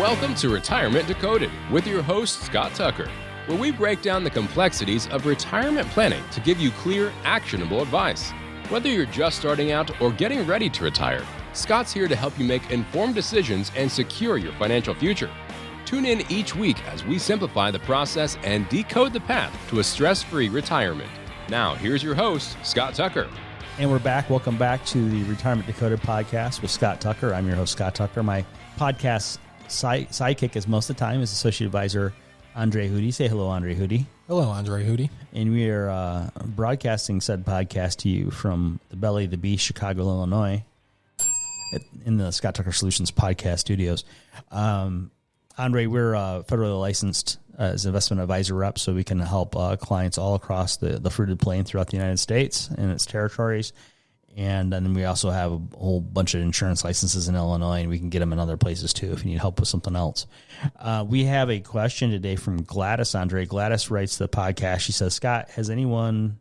Welcome to Retirement Decoded with your host, Scott Tucker, where we break down the complexities of retirement planning to give you clear, actionable advice. Whether you're just starting out or getting ready to retire, Scott's here to help you make informed decisions and secure your financial future. Tune in each week as we simplify the process and decode the path to a stress-free retirement. Now, here's your host, Scott Tucker. And we're back. Welcome back to the Retirement Decoded podcast with Scott Tucker. I'm your host, Scott Tucker. My podcast sidekick, as most of the time, is Associate Advisor Andre Hootie. Say hello, Andre Hootie. Hello, Andre Hootie. And we are broadcasting said podcast to you from the belly of the beast, Chicago, Illinois, in the Scott Tucker Solutions podcast studios. Andre, we're federally licensed as investment advisor rep, so we can help clients all across the fruited plain throughout the United States and its territories. And then we also have a whole bunch of insurance licenses in Illinois, and we can get them in other places too if you need help with something else. We have a question today from Gladys. Andre, Gladys writes the podcast. She says, Scott, has anyone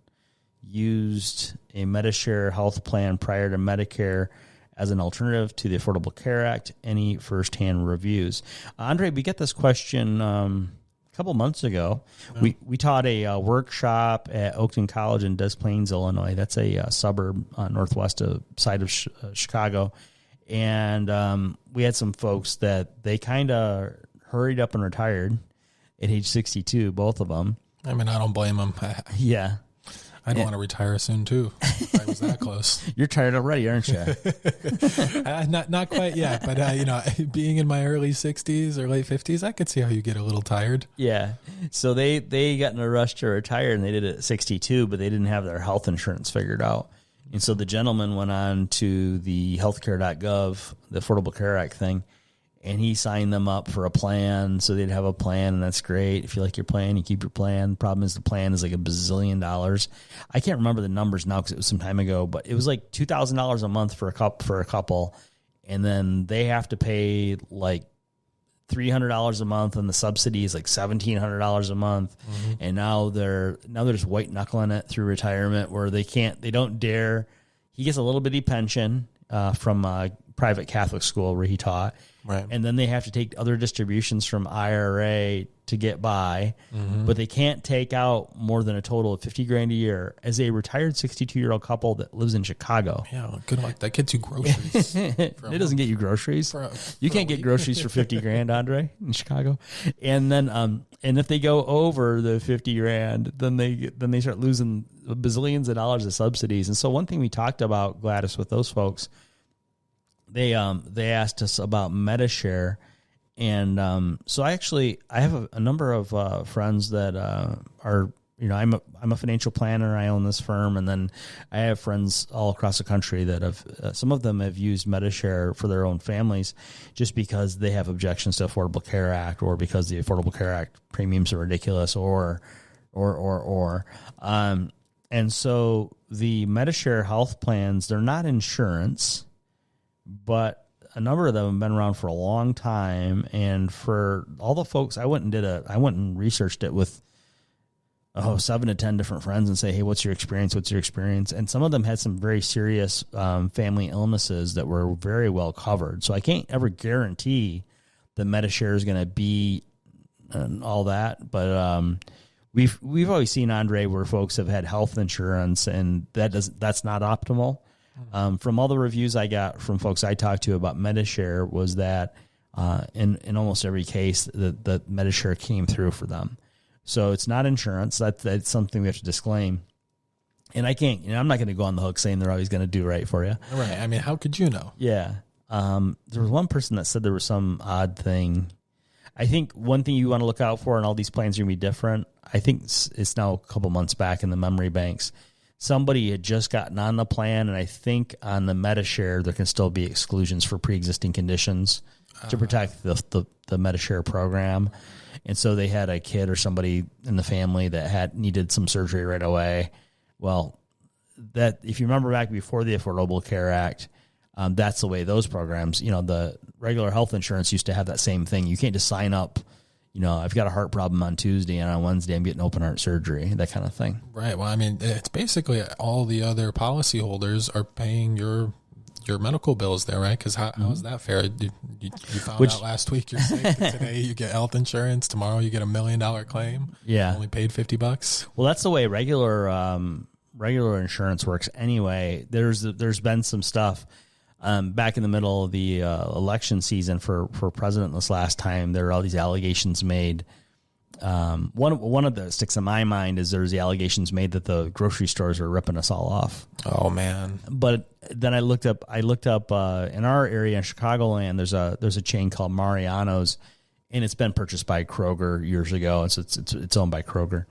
used a Medishare health plan prior to Medicare as an alternative to the Affordable Care Act? Any firsthand reviews? Andre, we get this question a couple months ago. We taught a workshop at Oakton College in Des Plaines, Illinois. That's a suburb northwest side of Chicago. And we had some folks that they kind of hurried up and retired at age 62, both of them. I mean, I don't blame them. Yeah. I'd want to retire soon, too. If I was that close. You're tired already, aren't you? Not quite yet, but, being in my early 60s or late 50s, I could see how you get a little tired. Yeah. So they got in a rush to retire, and they did it at 62, but they didn't have their health insurance figured out. And so the gentleman went on to the healthcare.gov, the Affordable Care Act thing, and he signed them up for a plan, so they'd have a plan, and that's great. If you like your plan, you keep your plan. The problem is the plan is like $1 bazillion. I can't remember the numbers now because it was some time ago, but it was like $2,000 a month for a couple, and then they have to pay like $300 a month, and the subsidy is like $1,700 a month. Mm-hmm. And now they're just white knuckling it through retirement where they don't dare. He gets a little bitty pension from a private Catholic school where he taught. Right. And then they have to take other distributions from IRA to get by, but they can't take out more than a total of $50,000 a year as a retired 62-year-old couple that lives in Chicago. Yeah, well, good luck. That gets you groceries. It doesn't get you groroceries. You can't get groceries for $50,000, Andre, in Chicago. And then, and if they go over the $50,000, then they start losing bazillions of dollars of subsidies. And so one thing we talked about, Gladys, with those folks, they asked us about Medishare, and so I have a number of friends that are, I'm a financial planner. I own this firm, and then I have friends all across the country that have some of them have used Medishare for their own families, just because they have objections to Affordable Care Act, or because the Affordable Care Act premiums are ridiculous, or. And so the Medishare health plans, they're not insurance, but a number of them have been around for a long time. And for all the folks, I went and researched it with 7 to 10 different friends and say, hey, what's your experience? And some of them had some very serious family illnesses that were very well covered. So I can't ever guarantee that Medishare is going to be all that. But we've always seen, Andre, where folks have had health insurance, and that's not optimal. From all the reviews I got from folks I talked to about Medishare was that in almost every case the Medishare came through for them. So it's not insurance. That's something we have to disclaim. And I'm not going to go on the hook saying they're always going to do right for you. Right. I mean, how could you know? Yeah. There was one person that said there was some odd thing. I think one thing you want to look out for, and all these plans are going to be different. I think it's now a couple months back in the memory banks. Somebody had just gotten on the plan, and I think on the Medishare there can still be exclusions for pre-existing conditions to protect the Medishare program. And so they had a kid or somebody in the family that needed some surgery right away. Well, that if you remember back before the Affordable Care Act, that's the way those programs, the regular health insurance used to have that same thing. You can't just sign up, I've got a heart problem on Tuesday, and on Wednesday I'm getting open heart surgery, that kind of thing. Right. Well, I mean, it's basically all the other policyholders are paying your your medical bills there, right? Because how is that fair? You found out last week you're sick. Today you get health insurance. Tomorrow you get $1 million claim. Yeah. Only paid $50. Well, that's the way regular insurance works anyway. There's been some stuff back in the middle of the election season for president this last time. There are all these allegations made. One of the sticks in my mind is there's the allegations made that the grocery stores are ripping us all off. Oh man! But then I looked up in our area in Chicagoland. There's a chain called Mariano's, and it's been purchased by Kroger years ago. And so it's owned by Kroger.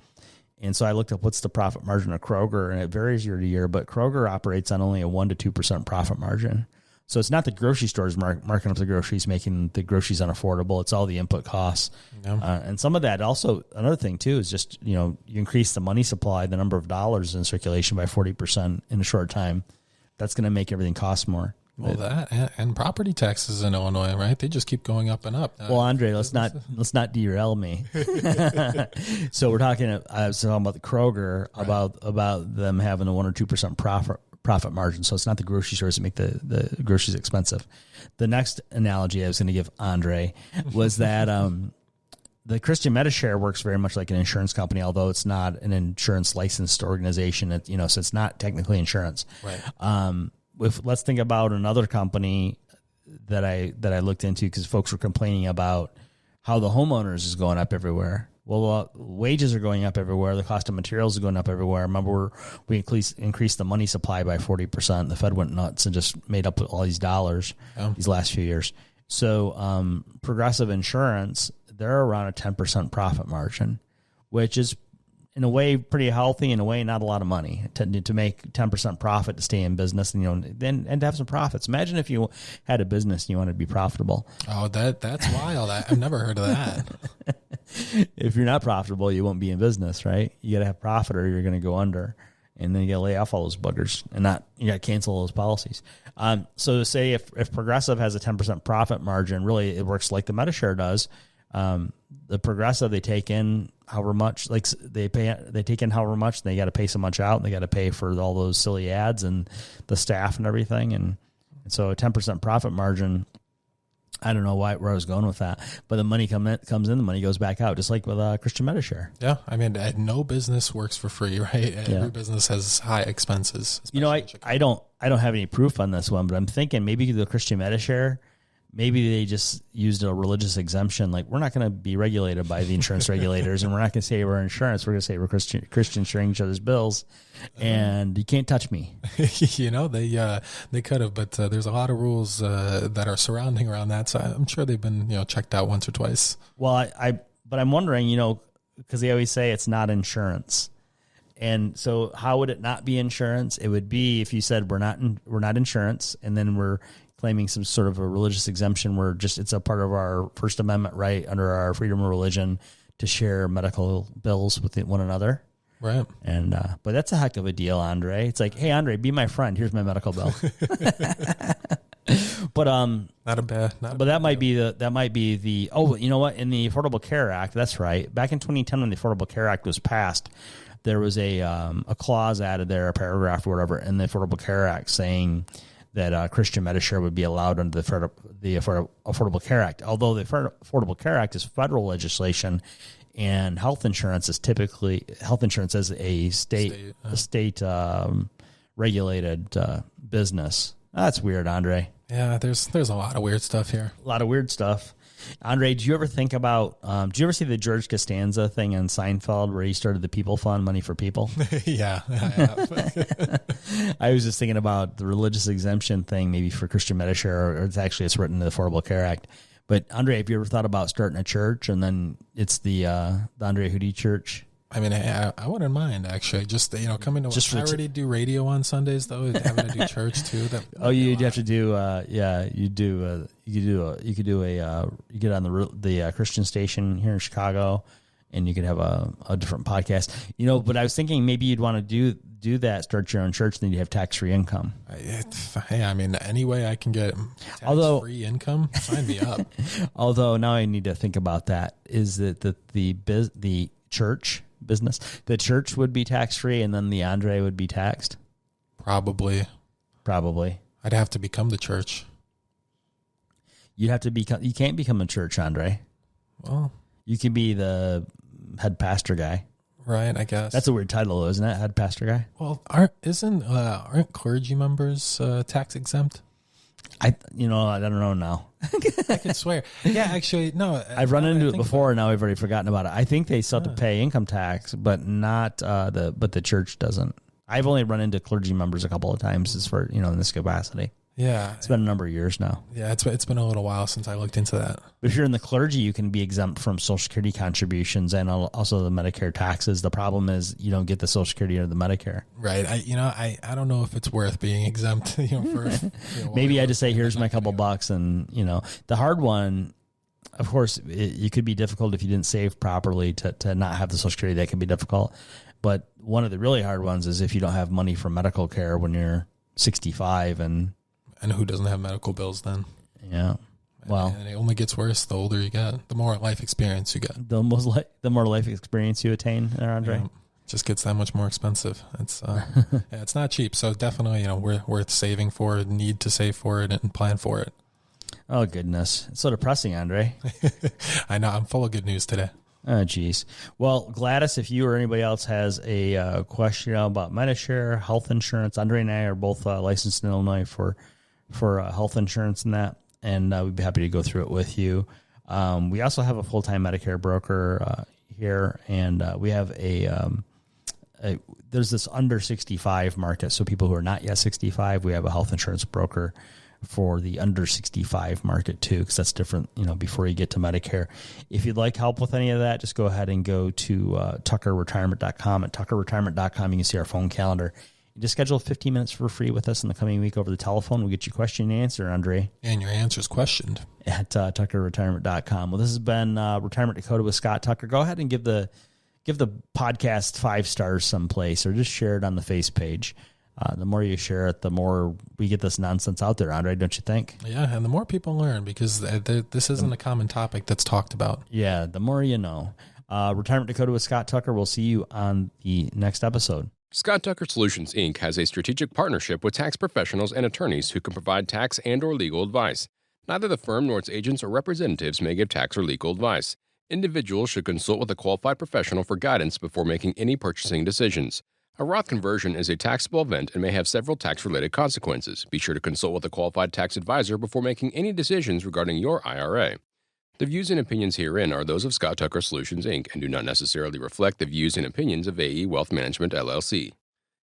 And so I looked up what's the profit margin of Kroger, and it varies year to year. But Kroger operates on only a 1% to 2% profit margin. So it's not the grocery stores marking up the groceries, making the groceries unaffordable. It's all the input costs. Yeah. And some of that also, another thing too, is just, you increase the money supply, the number of dollars in circulation by 40% in a short time. That's going to make everything cost more. Well, that and property taxes in Illinois, right? They just keep going up and up. Well, Andre, let's not derail me. So we're talking. I was talking about the Kroger, right, about them having a 1 or 2% profit margin. So it's not the grocery stores that make the groceries expensive. The next analogy I was going to give Andre was that the Christian Medishare works very much like an insurance company, although it's not an insurance licensed organization. So it's not technically insurance. Right. Let's think about another company that I looked into, because folks were complaining about how the homeowners is going up everywhere. Well, wages are going up everywhere. The cost of materials is going up everywhere. Remember, we increased the money supply by 40%. The Fed went nuts and just made up all these dollars these last few years. So Progressive Insurance, they're around a 10% profit margin, which is in a way pretty healthy, in a way not a lot of money to make 10% profit to stay in business, and and to have some profits. Imagine if you had a business and you wanted to be profitable. Oh, that's wild. I've never heard of that. If you're not profitable, you won't be in business, right? You got to have profit or you're going to go under, and then you got to lay off all those buggers and you got to cancel those policies. So to say if Progressive has a 10% profit margin, really it works like the Medishare does. The Progressive, they take in however much, like they take in however much, and they got to pay so much out, and they got to pay for all those silly ads and the staff and everything. And so a 10% profit margin, I don't know where I was going with that, but the money comes in, the money goes back out, just like with Christian Medishare. Yeah. I mean, no business works for free, right? Every business has high expenses. I don't have any proof on this one, but I'm thinking maybe the Christian Medishare, maybe they just used a religious exemption. Like, we're not going to be regulated by the insurance regulators, and we're not going to say we're insurance. We're going to say we're Christian sharing each other's bills, and you can't touch me. They could have, but there's a lot of rules that are surrounding around that. So I'm sure they've been checked out once or twice. Well, but I'm wondering, because they always say it's not insurance. And so how would it not be insurance? It would be if you said we're not insurance, and then we're claiming some sort of a religious exemption where it's a part of our First Amendment right under our freedom of religion to share medical bills with one another. Right. And but that's a heck of a deal, Andre. It's like, hey, Andre, be my friend. Here's my medical bill. But that might be the oh, you know what? In the Affordable Care Act, that's right. Back in 2010, when the Affordable Care Act was passed, there was a clause added there, a paragraph or whatever, in the Affordable Care Act saying that Christian Medishare would be allowed under the Affordable Care Act. Although the Affordable Care Act is federal legislation, and health insurance is a state regulated business. That's weird, Andre. Yeah, there's a lot of weird stuff here. A lot of weird stuff. Andre, do you ever think about, do you ever see the George Costanza thing on Seinfeld where he started the People Fund, Money for People? Yeah, I have. I was just thinking about the religious exemption thing, maybe for Christian Medishare, or it's written in the Affordable Care Act. But Andre, have you ever thought about starting a church, and then it's the Andre Hootie Church? I mean, I wouldn't mind actually. Just coming to. I already do radio on Sundays though. Having to do church too. You'd have to do. You could get on the Christian station here in Chicago, and you could have a different podcast. But I was thinking maybe you'd want to do that, start your own church, and then you have tax-free income. Hey, I mean, any way I can get tax-free income, sign me up. Although now I need to think about that. Is that the church business, the church would be tax-free, and then the Andre would be taxed? Probably. I'd have to become the church. You'd have to become. You can't become a church, Andre. Well, you can be the head pastor guy. Right, I guess. That's a weird title, though, isn't it? Head pastor guy? Well, aren't clergy members tax exempt? I don't know now. I could swear. Yeah, actually, no. I've run into it before, and now I've already forgotten about it. I think they still have to pay income tax, but not the church doesn't. I've only run into clergy members a couple of times as for in this capacity. Yeah, it's been a number of years now. Yeah, it's been a little while since I looked into that. But if you're in the clergy, you can be exempt from Social Security contributions and also the Medicare taxes. The problem is you don't get the Social Security or the Medicare. Right. I don't know if it's worth being exempt. For maybe I just say here's my couple bucks, and the hard one. Of course, it could be difficult if you didn't save properly to not have the Social Security. That can be difficult. But one of the really hard ones is if you don't have money for medical care when you're 65 and who doesn't have medical bills then? Yeah. Well, and it only gets worse the older you get, the more life experience you get. The more life experience you attain, Andre. It just gets that much more expensive. It's it's not cheap. So definitely, worth saving for, need to save for it and plan for it. Oh goodness. It's so depressing, Andre. I know, I'm full of good news today. Oh, geez. Well, Gladys, if you or anybody else has a question about Medishare, health insurance, Andre and I are both licensed in Illinois for health insurance and that, and we'd be happy to go through it with you. We also have a full-time Medicare broker here, and we have there's this under 65 market, so people who are not yet 65, we have a health insurance broker for the under 65 market too, because that's different, before you get to Medicare. If you'd like help with any of that, just go ahead and go to tuckerretirement.com. At tuckerretirement.com, you can see our phone calendar. You just schedule 15 minutes for free with us in the coming week over the telephone. We'll get your question and answer, Andre. And your answer's questioned. At tuckerretirement.com. Well, this has been Retirement Dakota with Scott Tucker. Go ahead and give the podcast 5 stars someplace, or just share it on the face page. The more you share it, the more we get this nonsense out there, Andre, don't you think? Yeah, and the more people learn, because this isn't a common topic that's talked about. Yeah, the more you know. Retirement Dakota with Scott Tucker. We'll see you on the next episode. Scott Tucker Solutions, Inc. has a strategic partnership with tax professionals and attorneys who can provide tax and or legal advice. Neither the firm nor its agents or representatives may give tax or legal advice. Individuals should consult with a qualified professional for guidance before making any purchasing decisions. A Roth conversion is a taxable event and may have several tax-related consequences. Be sure to consult with a qualified tax advisor before making any decisions regarding your IRA. The views and opinions herein are those of Scott Tucker Solutions, Inc. and do not necessarily reflect the views and opinions of AE Wealth Management, LLC.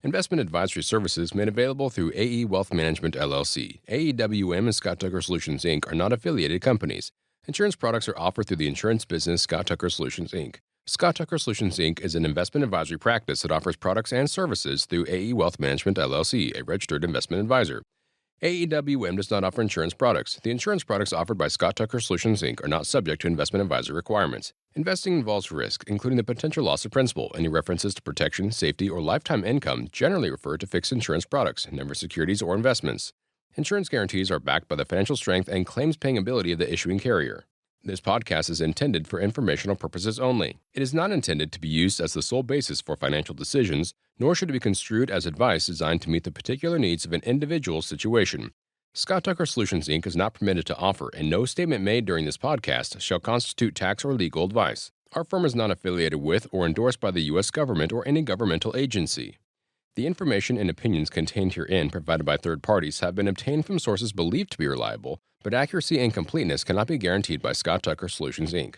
Investment advisory services made available through AE Wealth Management, LLC. AEWM and Scott Tucker Solutions, Inc. are not affiliated companies. Insurance products are offered through the insurance business Scott Tucker Solutions, Inc. Scott Tucker Solutions, Inc. is an investment advisory practice that offers products and services through AE Wealth Management, LLC, a registered investment advisor. AEWM does not offer insurance products. The insurance products offered by Scott Tucker Solutions, Inc. are not subject to investment advisory requirements. Investing involves risk, including the potential loss of principal. Any references to protection, safety, or lifetime income generally refer to fixed insurance products, never securities or investments. Insurance guarantees are backed by the financial strength and claims-paying ability of the issuing carrier. This podcast is intended for informational purposes only. It is not intended to be used as the sole basis for financial decisions, nor should it be construed as advice designed to meet the particular needs of an individual situation. Scott Tucker Solutions, Inc. is not permitted to offer, and no statement made during this podcast shall constitute tax or legal advice. Our firm is not affiliated with or endorsed by the U.S. government or any governmental agency. The information and opinions contained herein provided by third parties have been obtained from sources believed to be reliable, but accuracy and completeness cannot be guaranteed by Scott Tucker Solutions, Inc.